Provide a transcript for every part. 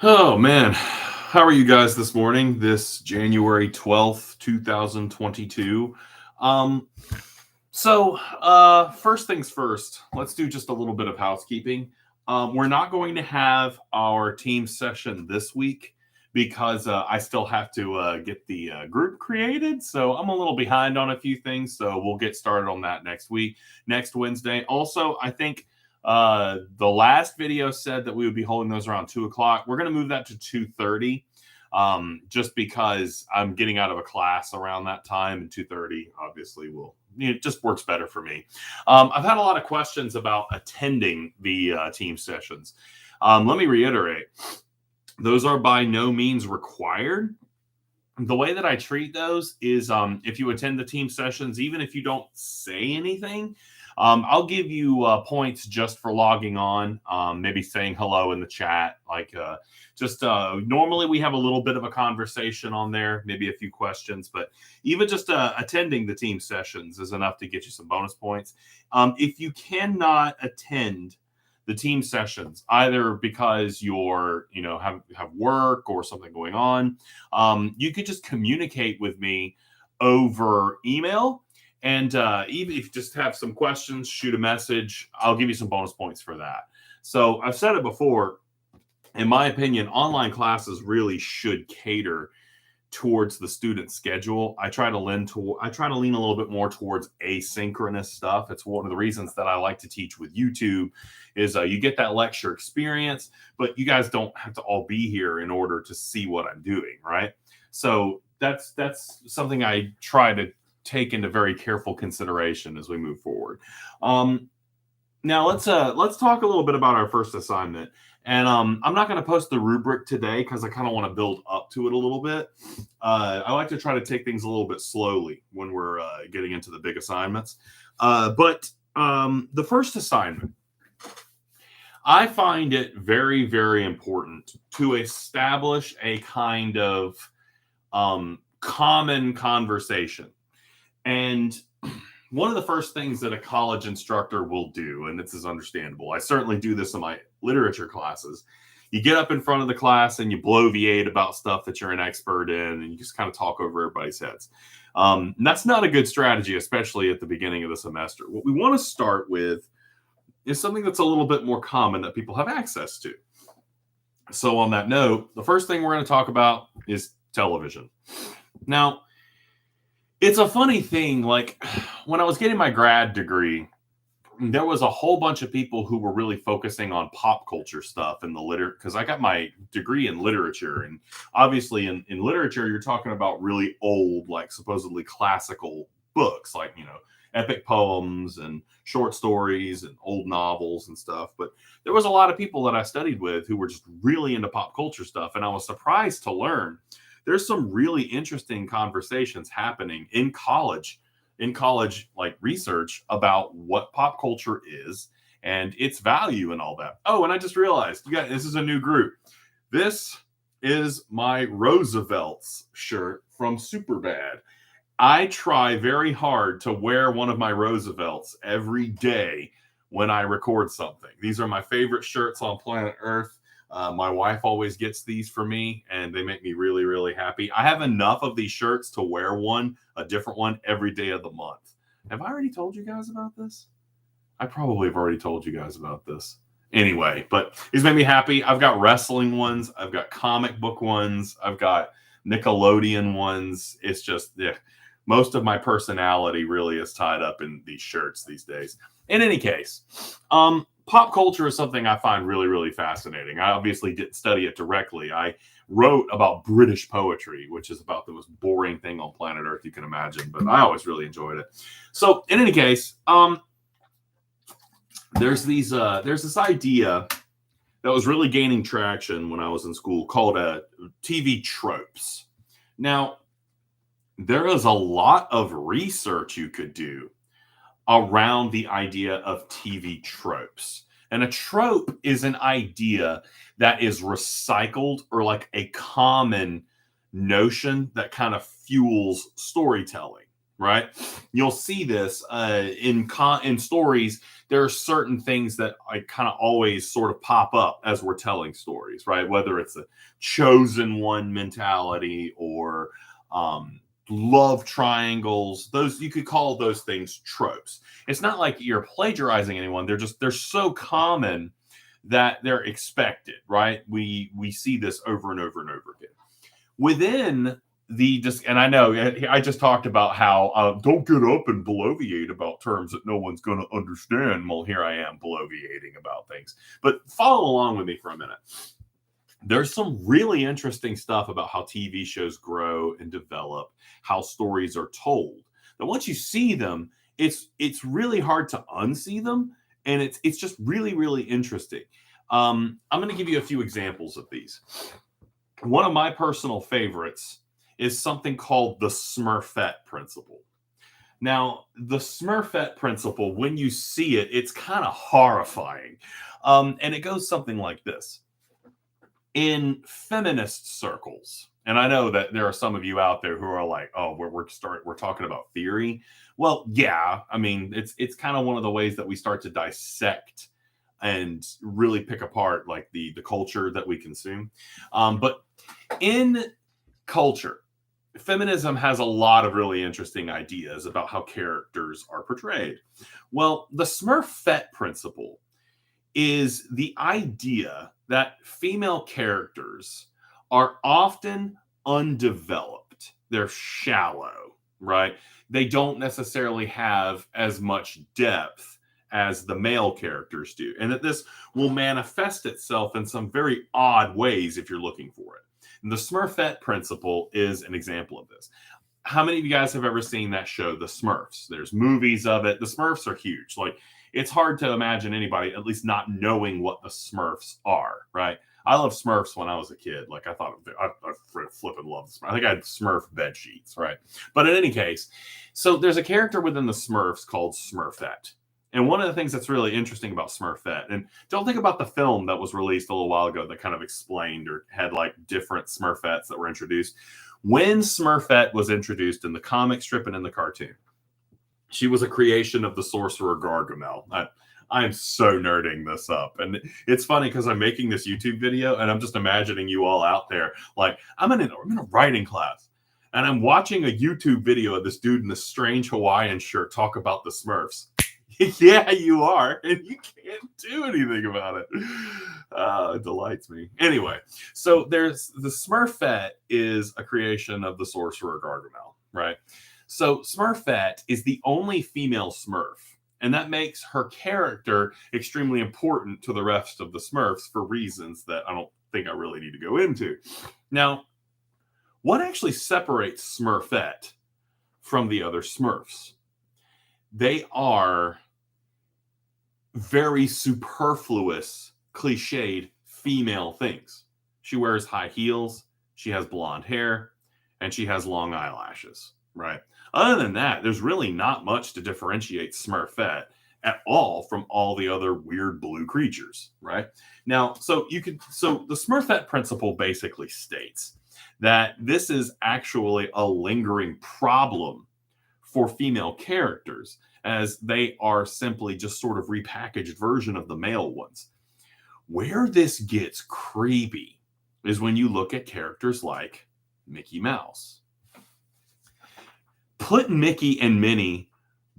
Oh man, how are you guys this morning? This January 12th, 2022. Um, first things first, let's do just a little bit of housekeeping. We're not going to have our team session this week because I still have to get the group created. So I'm a little behind on a few things. So we'll get started on that next week, next Wednesday. Also, I think the last video said that we would be holding those around 2 o'clock. We're going to move that to 2:30, just because I'm getting out of a class around that time, and 2:30 obviously will it just works better for me. I've had a lot of questions about attending the team sessions. Let me reiterate, those are by no means required. The way that I treat those is if you attend the team sessions, even if you don't say anything, I'll give you points just for logging on, maybe saying hello in the chat. Normally we have a little bit of a conversation on there, maybe a few questions, but even just attending the team sessions is enough to get you some bonus points. If you cannot attend the team sessions, either because have work or something going on, you could just communicate with me over email. And even if you just have some questions, shoot a message. I'll give you some bonus points for that. So I've said it before. In my opinion, online classes really should cater towards the student schedule. I try to lean a little bit more towards asynchronous stuff. It's one of the reasons that I like to teach with YouTube is you get that lecture experience, but you guys don't have to all be here in order to see what I'm doing, right? So that's something I try to take into very careful consideration as we move forward. Now let's talk a little bit about our first assignment. And I'm not going to post the rubric today because I kind of want to build up to it a little bit. I like to try to take things a little bit slowly when we're getting into the big assignments. But the first assignment, I find it very, very important to establish a kind of common conversation. And one of the first things that a college instructor will do, and this is understandable, I certainly do this in my literature classes, you get up in front of the class and you bloviate about stuff that you're an expert in, and you just kind of talk over everybody's heads. And that's not a good strategy, especially at the beginning of the semester. What we want to start with is something that's a little bit more common that people have access to. So on that note, the first thing we're going to talk about is television. Now, it's a funny thing, like when I was getting my grad degree, there was a whole bunch of people who were really focusing on pop culture stuff in the because I got my degree in literature. And obviously in literature, you're talking about really old, like supposedly classical books, like, epic poems and short stories and old novels and stuff. But there was a lot of people that I studied with who were just really into pop culture stuff. And I was surprised to learn there's some really interesting conversations happening in college like research about what pop culture is and its value and all that. Oh, and I just realized, this is a new group. This is my Roosevelt's shirt from Superbad. I try very hard to wear one of my Roosevelt's every day when I record something. These are my favorite shirts on planet Earth. My wife always gets these for me, and they make me really, really happy. I have enough of these shirts to wear a different one, every day of the month. Have I already told you guys about this? I probably have already told you guys about this. Anyway, but these make me happy. I've got wrestling ones. I've got comic book ones. I've got Nickelodeon ones. It's just, most of my personality really is tied up in these shirts these days. In any case, pop culture is something I find really, really fascinating. I obviously didn't study it directly. I wrote about British poetry, which is about the most boring thing on planet Earth you can imagine, but I always really enjoyed it. So in any case, there's this idea that was really gaining traction when I was in school called TV tropes. Now, there is a lot of research you could do around the idea of TV tropes. And a trope is an idea that is recycled, or like a common notion that kind of fuels storytelling. right? You'll see this in stories. There are certain things that I kind of always sort of pop up as we're telling stories, right? Whether it's a chosen one mentality or love triangles, those you could call those things tropes. It's not like you're plagiarizing anyone. They're so common that they're expected, right? We see this over and over and over again within and I know I just talked about how don't get up and bloviate about terms that no one's going to understand. Well, here I am bloviating about things, but follow along with me for a minute. There's some really interesting stuff about how TV shows grow and develop, how stories are told. That once you see them, it's really hard to unsee them, and it's just really really interesting. I'm going to give you a few examples of these. One of my personal favorites is something called the Smurfette principle. Now, the Smurfette principle, when you see it, it's kind of horrifying. And it goes something like this. In feminist circles, and I know that there are some of you out there who are like, oh, we're talking about theory. Well, yeah, I mean, it's kind of one of the ways that we start to dissect and really pick apart like the culture that we consume. But in culture, feminism has a lot of really interesting ideas about how characters are portrayed. Well, the Smurfette principle is the idea that female characters are often undeveloped. They're shallow, right? They don't necessarily have as much depth as the male characters do, and that this will manifest itself in some very odd ways if you're looking for it. And the Smurfette principle is an example of this. How many of you guys have ever seen that show, The Smurfs? There's movies of it. The Smurfs are huge. Like, it's hard to imagine anybody at least not knowing what the Smurfs are, right? I loved Smurfs when I was a kid. Like, I thought I flipping loved Smurfs. I think I had Smurf bed sheets, right? But in any case, so there's a character within the Smurfs called Smurfette. And one of the things that's really interesting about Smurfette, and don't think about the film that was released a little while ago that kind of explained or had like different Smurfettes that were introduced. When Smurfette was introduced in the comic strip and in the cartoon, she was a creation of the sorcerer Gargamel. I am so nerding this up. And it's funny because I'm making this YouTube video and I'm just imagining you all out there. Like, I'm in a writing class and I'm watching a YouTube video of this dude in this strange Hawaiian shirt talk about the Smurfs. Yeah, you are. And you can't do anything about it. It delights me. Anyway, so there's the Smurfette is a creation of the sorcerer Gargamel, right? So Smurfette is the only female Smurf. And that makes her character extremely important to the rest of the Smurfs for reasons that I don't think I really need to go into. Now, what actually separates Smurfette from the other Smurfs? They are very superfluous, cliched female things. She wears high heels, she has blonde hair, and she has long eyelashes, right? Other than that, there's really not much to differentiate Smurfette at all from all the other weird blue creatures, right? Now, so the Smurfette principle basically states that this is actually a lingering problem for female characters, as they are simply just sort of repackaged version of the male ones. Where this gets creepy is when you look at characters like Mickey Mouse. Put Mickey and Minnie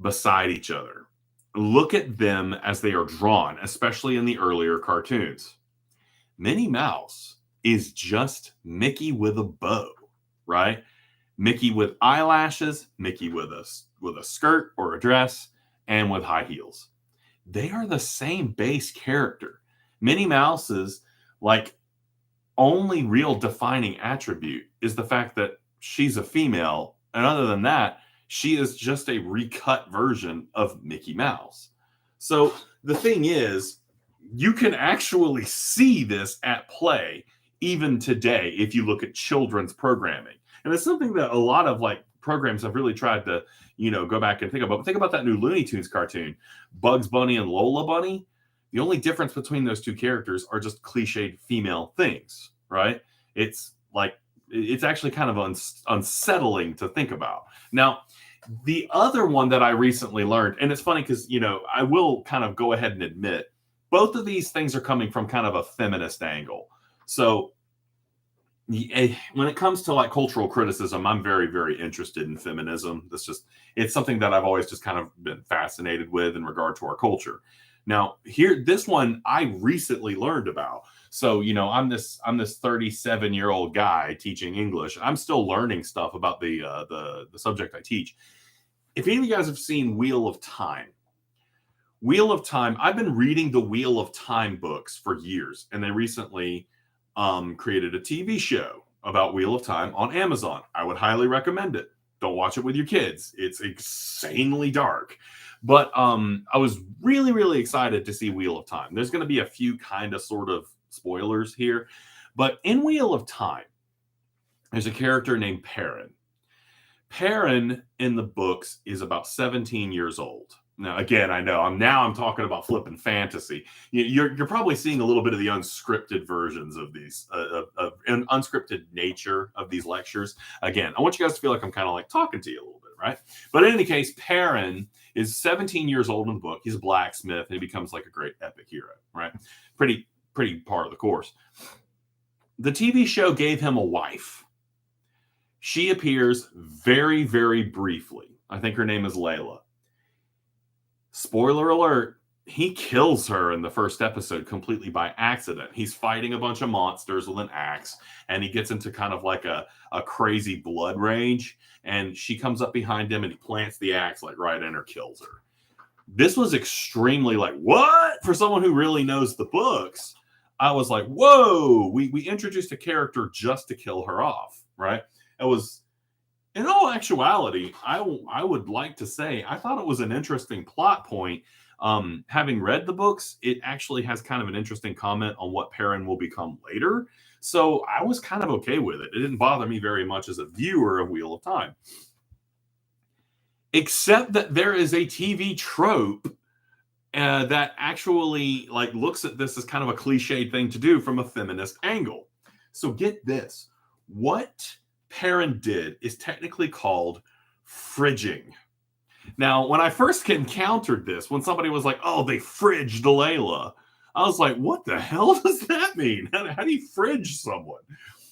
beside each other. Look at them as they are drawn, especially in the earlier cartoons. Minnie Mouse is just Mickey with a bow, right? Mickey with eyelashes, Mickey with a skirt or a dress, and with high heels. They are the same base character. Minnie Mouse's only real defining attribute is the fact that she's a female, and other than that, she is just a recut version of Mickey Mouse. So the thing is, you can actually see this at play even today if you look at children's programming. And it's something that a lot of programs have really tried to, go back and think about. But think about that new Looney Tunes cartoon, Bugs Bunny and Lola Bunny. The only difference between those two characters are just cliched female things, right? It's actually kind of unsettling to think about. Now, The other one that I recently learned, and it's funny because, you know, I will kind of go ahead and admit both of these things are coming from kind of a feminist angle. So when it comes to like cultural criticism, I'm very, very interested in feminism. It's something that I've always just kind of been fascinated with in regard to our culture. Now, here, this one I recently learned about. So, you know, I'm this 37-year-old guy teaching English. I'm still learning stuff about the subject I teach. If any of you guys have seen Wheel of Time, I've been reading the Wheel of Time books for years, and they recently created a TV show about Wheel of Time on Amazon. I would highly recommend it. Don't watch it with your kids. It's insanely dark. But I was really, really excited to see Wheel of Time. There's going to be a few kind of sort of spoilers here. But in Wheel of Time, there's a character named Perrin. Perrin in the books is about 17 years old. Now, again, I know I'm talking about flipping fantasy. You're probably seeing a little bit of the unscripted versions of these, an unscripted nature of these lectures. Again, I want you guys to feel like I'm kind of like talking to you a little bit, right? But in any case, Perrin is 17 years old in the book. He's a blacksmith, and he becomes like a great epic hero, right? Pretty part of the course. The TV show gave him a wife. She appears very, very briefly. I think her name is Layla. Spoiler alert, he kills her in the first episode completely by accident. He's fighting a bunch of monsters with an axe, and he gets into kind of like a crazy blood rage, and she comes up behind him and he plants the axe like right in her, kills her. This was extremely like, what? For someone who really knows the books, I was like, whoa, we introduced a character just to kill her off, right? It was, in all actuality, I would like to say I thought it was an interesting plot point. Having read the books, it actually has kind of an interesting comment on what Perrin will become later. So I was kind of okay with it. It didn't bother me very much as a viewer of Wheel of Time. Except that there is a TV trope that actually like looks at this as kind of a cliched thing to do from a feminist angle. So get this. What Perrin did is technically called fridging. Now, when I first encountered this, when somebody was like, oh, they fridged Layla, I was like, what the hell does that mean? How do you fridge someone?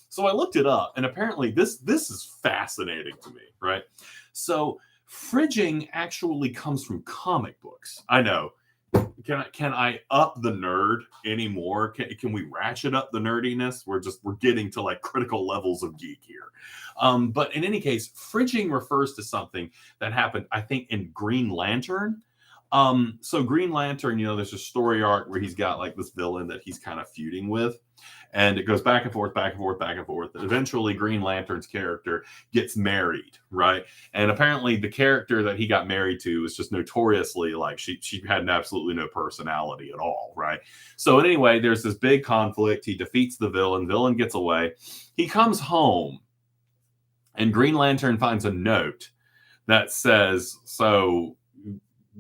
So I looked it up, and apparently this is fascinating to me, right? So fridging actually comes from comic books. I know. Can I up the nerd anymore? Can we ratchet up the nerdiness? We're getting to like critical levels of geek here. But in any case, fridging refers to something that happened, I think, in Green Lantern. So Green Lantern, you know, there's a story arc where he's got like this villain that he's kind of feuding with. And it goes back and forth, back and forth, back and forth. And eventually Green Lantern's character gets married, right? And apparently the character that he got married to was just notoriously like she had absolutely no personality at all, right? So anyway, there's this big conflict. He defeats the villain. Villain gets away. He comes home, and Green Lantern finds a note that says, so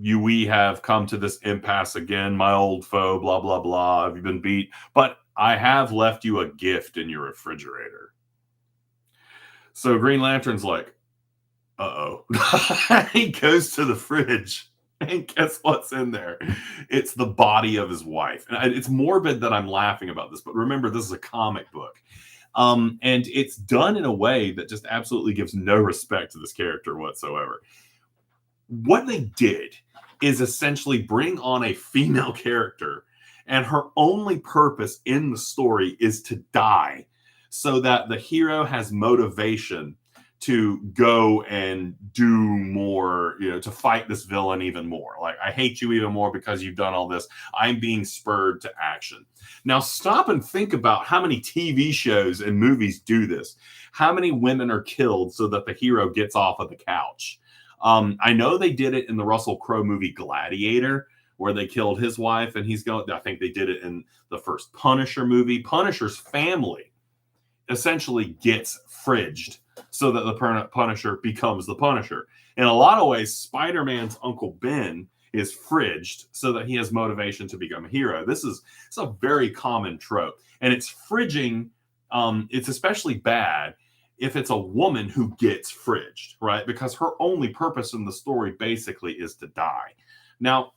we have come to this impasse again, my old foe, blah, blah, blah. Have you been beat? But I have left you a gift in your refrigerator. So Green Lantern's like, uh-oh. He goes to the fridge, and guess what's in there? It's the body of his wife. And it's morbid that I'm laughing about this, but remember, this is a comic book. And it's done in a way that just absolutely gives no respect to this character whatsoever. What they did is essentially bring on a female character, and her only purpose in the story is to die so that the hero has motivation to go and do more, you know, to fight this villain even more. Like, I hate you even more because you've done all this. I'm being spurred to action. Now, stop and think about how many TV shows and movies do this. How many women are killed so that the hero gets off of the couch? I know they did it in the Russell Crowe movie Gladiator, where they killed his wife, and I think they did it in the first Punisher movie. Punisher's family essentially gets fridged so that the Punisher becomes the Punisher. In a lot of ways, Spider-Man's Uncle Ben is fridged so that he has motivation to become a hero. It's a very common trope, and it's fridging. It's especially bad if it's a woman who gets fridged, right? Because her only purpose in the story basically is to die. Now,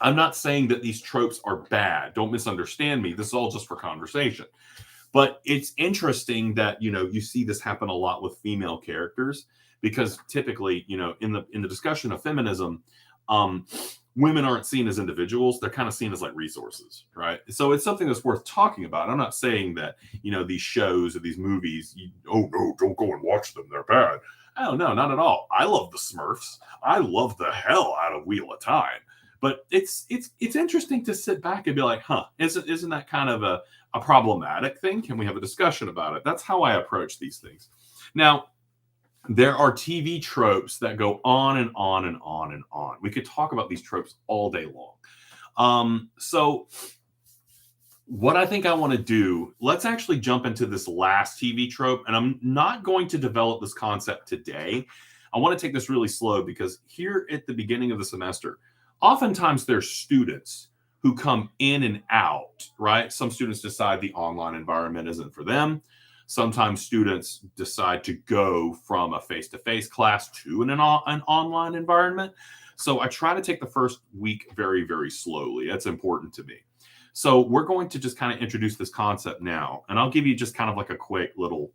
I'm not saying that these tropes are bad. Don't misunderstand me. This is all just for conversation. But it's interesting that, you see this happen a lot with female characters, because typically, in the discussion of feminism, women aren't seen as individuals. They're kind of seen as like resources, right? So it's something that's worth talking about. I'm not saying that, these shows or these movies, oh no, don't go and watch them, they're bad. Oh no, not at all. I love the Smurfs. I love the hell out of Wheel of Time. But it's interesting to sit back and be like, isn't that kind of a problematic thing? Can we have a discussion about it? That's how I approach these things. Now, there are TV tropes that go on and on and on and on. We could talk about these tropes all day long. So what I think I want to do, let's actually jump into this last TV trope. And I'm not going to develop this concept today. I want to take this really slow, because here at the beginning of the semester, oftentimes there's students who come in and out, right? Some students decide the online environment isn't for them. Sometimes students decide to go from a face-to-face class to an online environment. So I try to take the first week very, very slowly. That's important to me. So we're going to just kind of introduce this concept now. And I'll give you just kind of like a quick little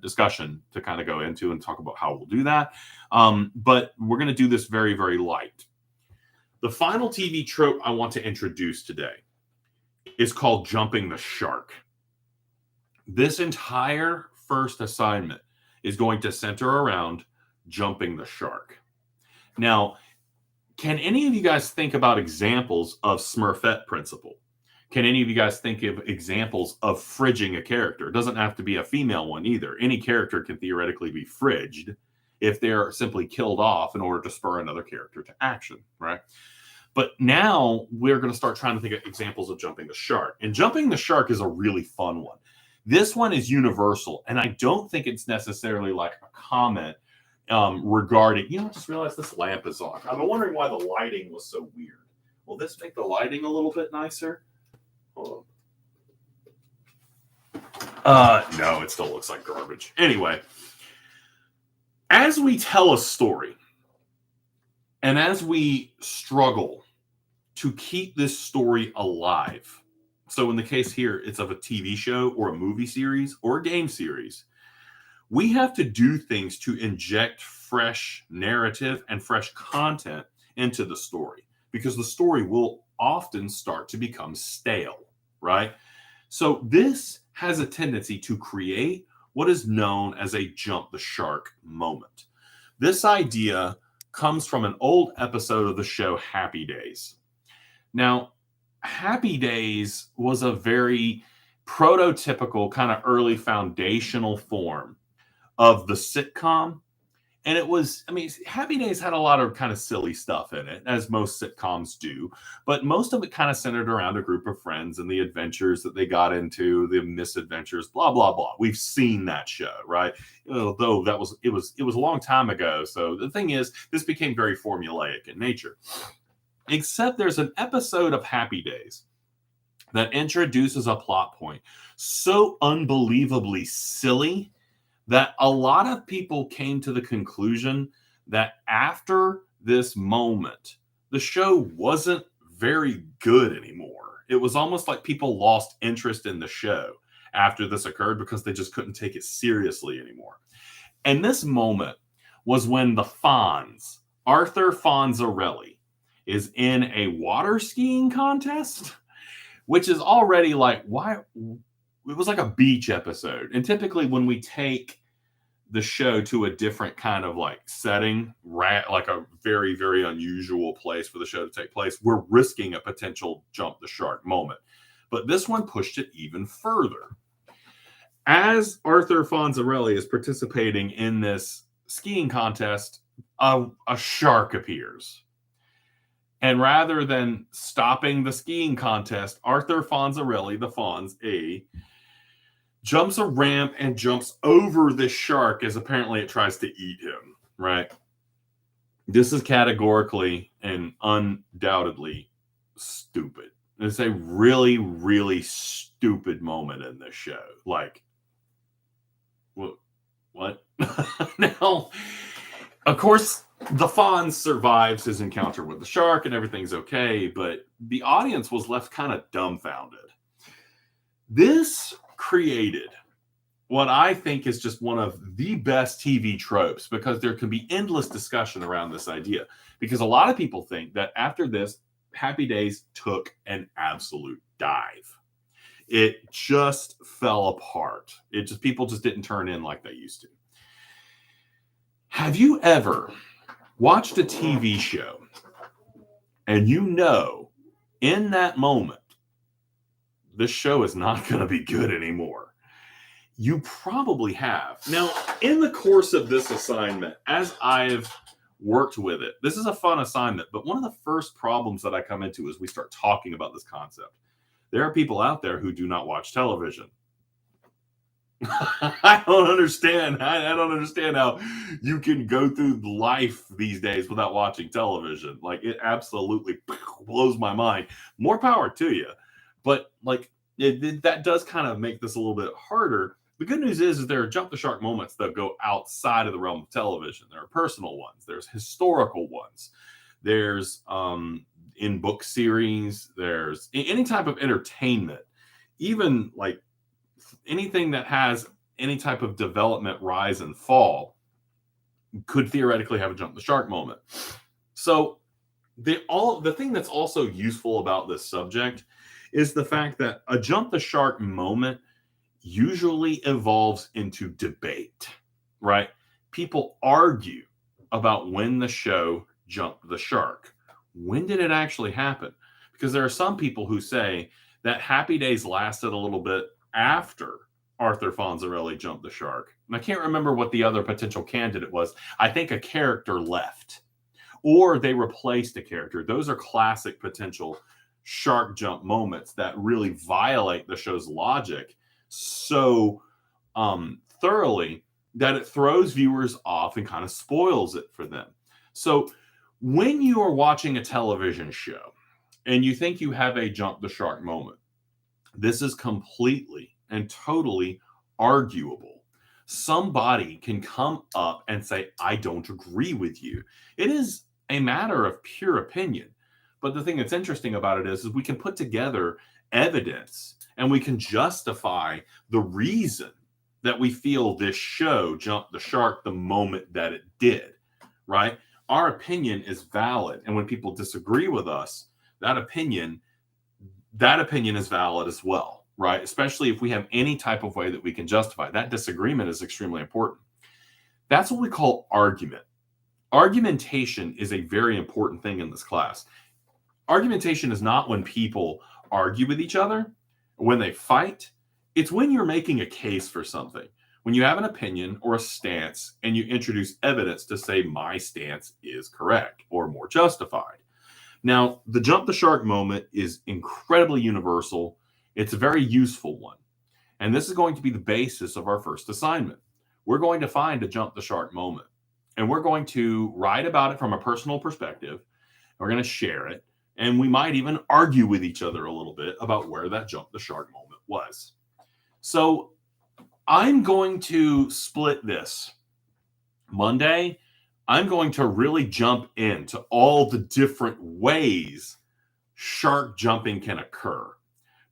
discussion to kind of go into and talk about how we'll do that. But we're going to do this very, very light. The final TV trope I want to introduce today is called jumping the shark. This entire first assignment is going to center around jumping the shark. Now, can any of you guys think about examples of Smurfette principle? Can any of you guys think of examples of fridging a character? It doesn't have to be a female one either. Any character can theoretically be fridged if they're simply killed off in order to spur another character to action, right? But now we're going to start trying to think of examples of jumping the shark. And jumping the shark is a really fun one. This one is universal, and I don't think it's necessarily like a comment regarding, I just realized this lamp is on. I've been wondering why the lighting was so weird. Will this make the lighting a little bit nicer? Hold on. No, it still looks like garbage. Anyway, as we tell a story, and as we struggle to keep this story alive, so in the case here, it's of a TV show or a movie series or a game series, we have to do things to inject fresh narrative and fresh content into the story, because the story will often start to become stale, right? So this has a tendency to create what is known as a jump the shark moment. This idea comes from an old episode of the show Happy Days. Now, Happy Days was a very prototypical kind of early foundational form of the sitcom. And it was, Happy Days had a lot of kind of silly stuff in it, as most sitcoms do. But most of it kind of centered around a group of friends and the adventures that they got into, the misadventures, blah, blah, blah. We've seen that show, right? Although it was a long time ago. So the thing is, this became very formulaic in nature. Except there's an episode of Happy Days that introduces a plot point so unbelievably silly that a lot of people came to the conclusion that after this moment, the show wasn't very good anymore. It was almost like people lost interest in the show after this occurred, because they just couldn't take it seriously anymore. And this moment was when the Fonz, Arthur Fonzarelli, is in a water skiing contest, which is already like, why? It was like a beach episode. And typically when we take the show to a different kind of like setting, like a very, very unusual place for the show to take place, we're risking a potential jump the shark moment. But this one pushed it even further. As Arthur Fonzarelli is participating in this skiing contest, a shark appears. And rather than stopping the skiing contest, Arthur Fonzarelli, the Fonz, jumps a ramp and jumps over this shark, as apparently it tries to eat him, right? This is categorically and undoubtedly stupid. It's a really, really stupid moment in this show. Like, What? Now, of course, the Fonz survives his encounter with the shark and everything's okay, but the audience was left kind of dumbfounded. This created what I think is just one of the best TV tropes because there can be endless discussion around this idea. Because a lot of people think that after this, Happy Days took an absolute dive. It just fell apart. People just didn't turn in like they used to. Have you ever watched a TV show and you know in that moment this show is not going to be good anymore? You probably have. Now, in the course of this assignment, as I've worked with it, this is a fun assignment, but one of the first problems that I come into is we start talking about this concept. There are people out there who do not watch television. I don't understand. I don't understand how you can go through life these days without watching television. Like, it absolutely blows my mind. More power to you. But like that does kind of make this a little bit harder. The good news is there are jump the shark moments that go outside of the realm of television. There are personal ones. There's historical ones. There's in book series. There's any type of entertainment, even like anything that has any type of development, rise and fall, could theoretically have a jump the shark moment. So the thing that's also useful about this subject is the fact that a jump the shark moment usually evolves into debate, right? People argue about when the show jumped the shark. When did it actually happen? Because there are some people who say that Happy Days lasted a little bit after Arthur Fonzarelli jumped the shark. And I can't remember what the other potential candidate was. I think a character left or they replaced a character. Those are classic potential shark jump moments that really violate the show's logic so thoroughly that it throws viewers off and kind of spoils it for them. So when you are watching a television show and you think you have a jump the shark moment, this is completely and totally arguable. Somebody can come up and say, I don't agree with you. It is a matter of pure opinion. But the thing that's interesting about it is we can put together evidence and we can justify the reason that we feel this show jumped the shark the moment that it did, right? Our opinion is valid. And when people disagree with us, that opinion is valid as well, right? Especially if we have any type of way that we can justify. That disagreement is extremely important. That's what we call argument. Argumentation is a very important thing in this class. Argumentation is not when people argue with each other, when they fight. It's when you're making a case for something. When you have an opinion or a stance and you introduce evidence to say my stance is correct or more justified. Now, the jump the shark moment is incredibly universal. It's a very useful one. And this is going to be the basis of our first assignment. We're going to find a jump the shark moment. And we're going to write about it from a personal perspective. We're going to share it. And we might even argue with each other a little bit about where that jump the shark moment was. So I'm going to split this. Monday, I'm going to really jump into all the different ways shark jumping can occur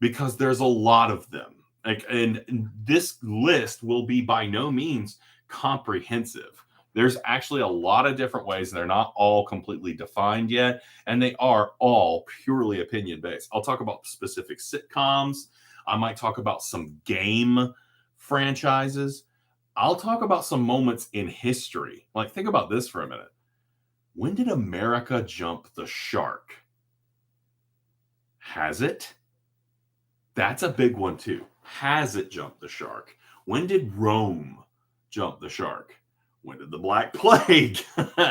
because there's a lot of them. And this list will be by no means comprehensive. There's actually a lot of different ways. They're not all completely defined yet, and they are all purely opinion-based. I'll talk about specific sitcoms. I might talk about some game franchises. I'll talk about some moments in history. Like, think about this for a minute. When did America jump the shark? Has it? That's a big one, too. Has it jumped the shark? When did Rome jump the shark? When did the Black Plague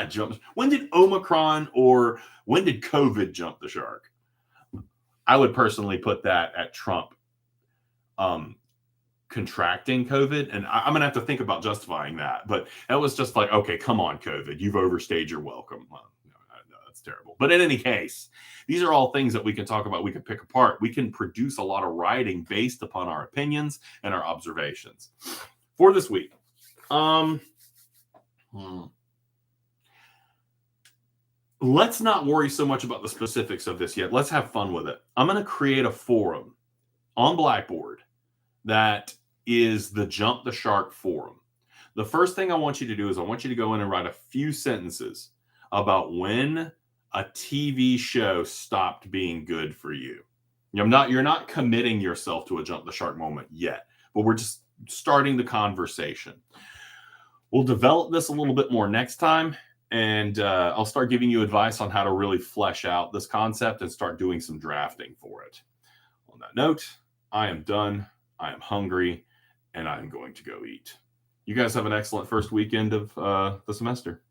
jump? When did Omicron or when did COVID jump the shark? I would personally put that at Trump contracting COVID. And I'm going to have to think about justifying that. But that was just like, okay, come on, COVID. You've overstayed your welcome. Well, no, that's terrible. But in any case, these are all things that we can talk about. We can pick apart. We can produce a lot of writing based upon our opinions and our observations. For this week, Um, let's not worry so much about the specifics of this yet. Let's have fun with it. I'm going to create a forum on Blackboard that is the Jump the Shark forum. The first thing I want you to do is I want you to go in and write a few sentences about when a TV show stopped being good for you. You're not committing yourself to a Jump the Shark moment yet, but we're just starting the conversation. We'll develop this a little bit more next time, and I'll start giving you advice on how to really flesh out this concept and start doing some drafting for it. On that note, I am done. I am hungry, and I'm going to go eat. You guys have an excellent first weekend of the semester.